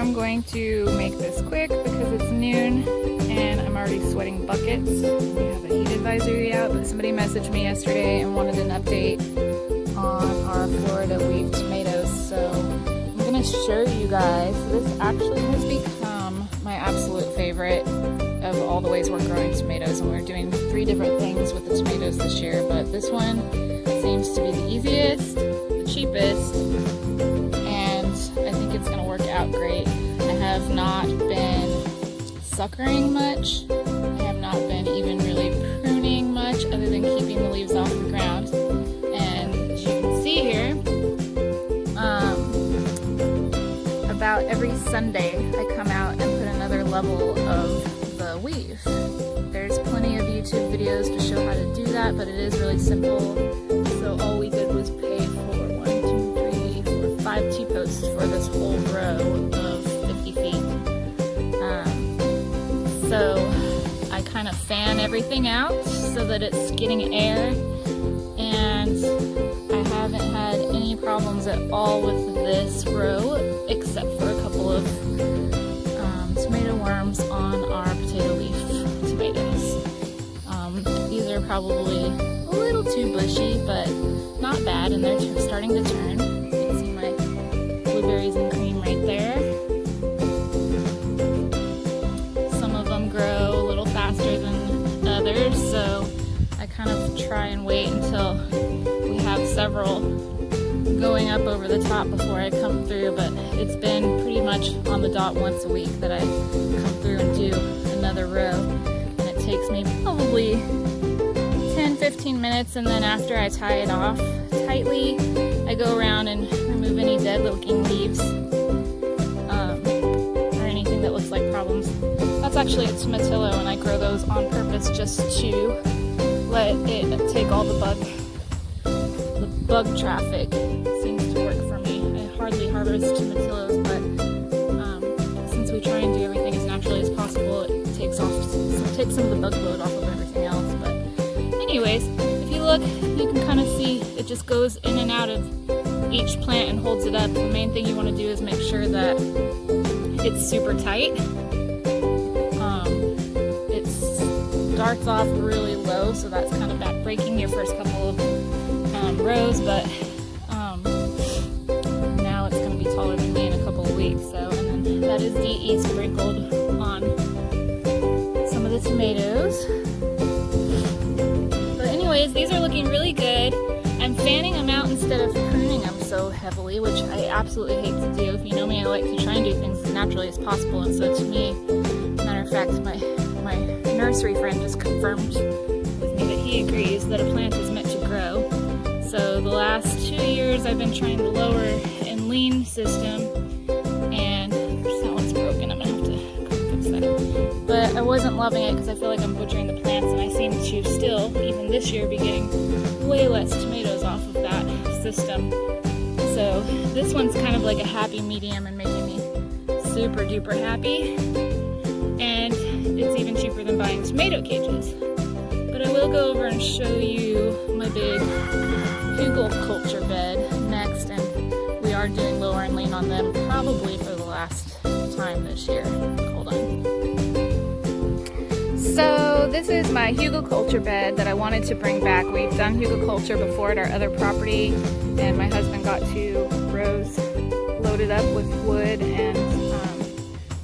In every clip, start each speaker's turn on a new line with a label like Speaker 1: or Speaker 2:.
Speaker 1: I'm going to make this quick because it's noon and I'm already sweating buckets. We have a heat advisory out, but somebody messaged me yesterday and wanted an update on our Florida leaf tomatoes. So I'm going to show you guys. This actually has become my absolute favorite of all the ways we're growing tomatoes, and we're doing 3 different things with the tomatoes this year, but this one seems to be the easiest, the cheapest, and I think it's going to work out great. I have not been suckering much. I have not been even really pruning much other than keeping the leaves off the ground. And as you can see here, about every Sunday I come out and put another level of the leaf. There's plenty of YouTube videos to show how to do that, but it is really simple. So all we did was pay for 1, 2, 3, 4, 5 T-posts for this whole row of 50 feet. So I kind of fan everything out so that it's getting air, and I haven't had any problems at all with this row except for a couple of tomato worms on our potato leaf tomatoes. These are probably a little too bushy, but not bad, and they're starting to turn. You can see my blueberries and cream right there. Some of them grow a little faster than others, so I kind of try and wait until we have several going up over the top before I come through, but it's been pretty much on the dot once a week that I come through and do another row, and it takes me probably 10-15 minutes, and then after I tie it off tightly, I go around and remove any dead looking leaves or anything that looks like problems. That's actually a tomatillo, and I grow those on purpose just to let it take all the bug traffic. It seems to work for me. I hardly harvest tomatillos, but since we try and do everything as naturally as possible, it takes some of the bug load off of everything else. But anyways, if you look, you can kind of see it just goes in and out of each plant and holds it up. The main thing you want to do is make sure that it's super tight. It starts off really low, so that's kind of back-breaking your first couple of rows, but now it's going to be taller than me in a couple of weeks. So, and then that is DE sprinkled on some of the tomatoes. But anyways, these are looking really good. I'm fanning them out instead of pruning them so heavily, which I absolutely hate to do. If you know me, I like to try and do things as naturally as possible, and so to me, matter of fact, my nursery friend just confirmed with me that he agrees that a plant is meant to grow. So the last 2 years I've been trying the lower and lean system, and that one's broken. I'm gonna have to come fix that. But I wasn't loving it because I feel like I'm butchering the plants, and I seem to still, even this year, be getting way less tomatoes off of that system. So this one's kind of like a happy medium and making me super duper happy. And it's even cheaper than buying tomato cages. But I will go over and show you my big hugel culture bed next, and we are doing lower and lean on them probably for the last time this year. Hold on. So this is my hugel culture bed that I wanted to bring back. We've done hugel culture before at our other property, and my husband got 2 rows loaded up with wood and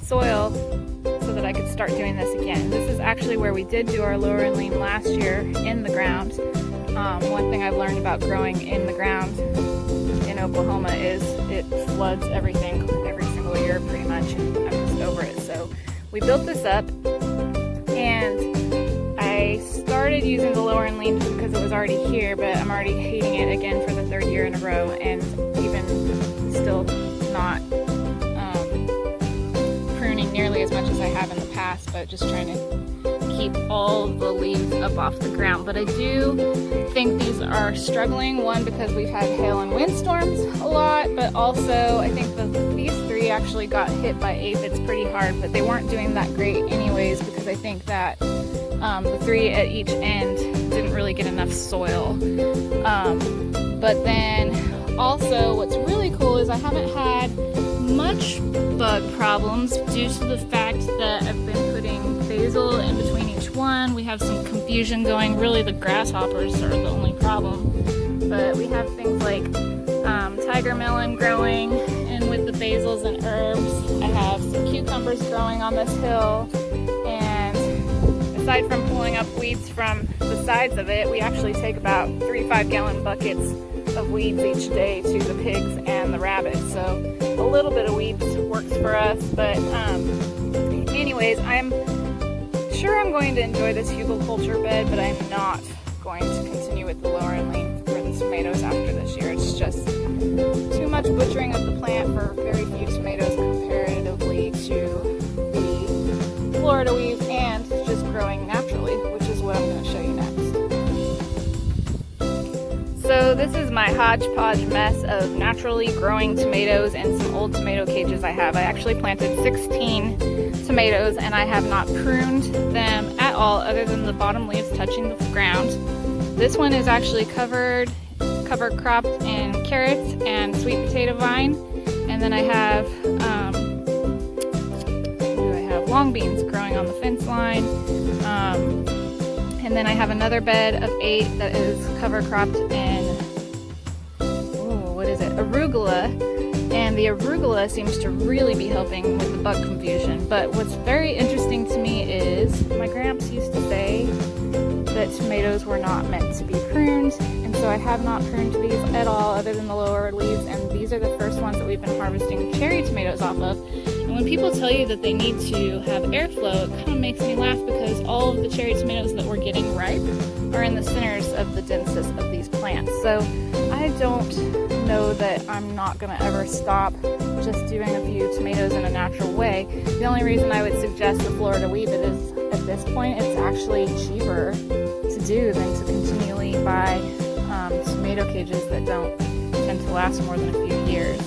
Speaker 1: soil so that I could start doing this again. This is actually where we did do our lower and lean last year in the ground. One thing I've learned about growing in the ground in Oklahoma is it floods everything every single year pretty much, and I'm just over it. So we built this up, and I started using the lower and lean just because it was already here, but I'm already hating it again for the 3rd year in a row, and even still not pruning nearly as much as I have in the past, but just trying to keep all the leaves up off the ground. But I do think these are struggling, one because we've had hail and windstorms a lot, but also I think these 3 actually got hit by aphids pretty hard, but they weren't doing that great anyways because I think that the 3 at each end didn't really get enough soil. But then also, what's really cool is I haven't had much bug problems due to the fact that I've been putting basil in between each one. We have some confusion going. Really, the grasshoppers are the only problem. But we have things like tiger melon growing in with the basils and herbs. I have some cucumbers growing on this hill. And aside from pulling up weeds from the sides of it, we actually take about 3 5-gallon buckets of weeds each day to the pigs and the rabbits. So a little bit of weeds works for us. But anyways, I'm sure I'm going to enjoy this hugelkultur bed, but I'm not going to continue with the lower and lean for the tomatoes after this year. It's just too much butchering of the plant for very few tomatoes comparatively to the Florida weave and just growing naturally, which is what I'm going to show you next. So this is my hodgepodge mess of naturally growing tomatoes and some old tomato cages I have. I actually planted 16 tomatoes and I have not pruned them at all other than the bottom leaves touching the ground. This one is actually cover cropped in carrots and sweet potato vine, and then I have long beans growing on the fence line, and then I have another bed of 8 that is cover cropped in arugula, and the arugula seems to really be helping with the bug confusion. But what's very interesting to me is my gramps used to say that tomatoes were not meant to be pruned, and so I have not pruned these at all other than the lower leaves, and these are the first ones that we've been harvesting cherry tomatoes off of. And when people tell you that they need to have airflow, it kind of makes me laugh because all of the cherry tomatoes that we're getting ripe are in the centers of the densest of these plants. So I don't know that I'm not going to ever stop just doing a few tomatoes in a natural way. The only reason I would suggest the Florida weave is at this point it's actually cheaper to do than to continually buy tomato cages that don't tend to last more than a few years.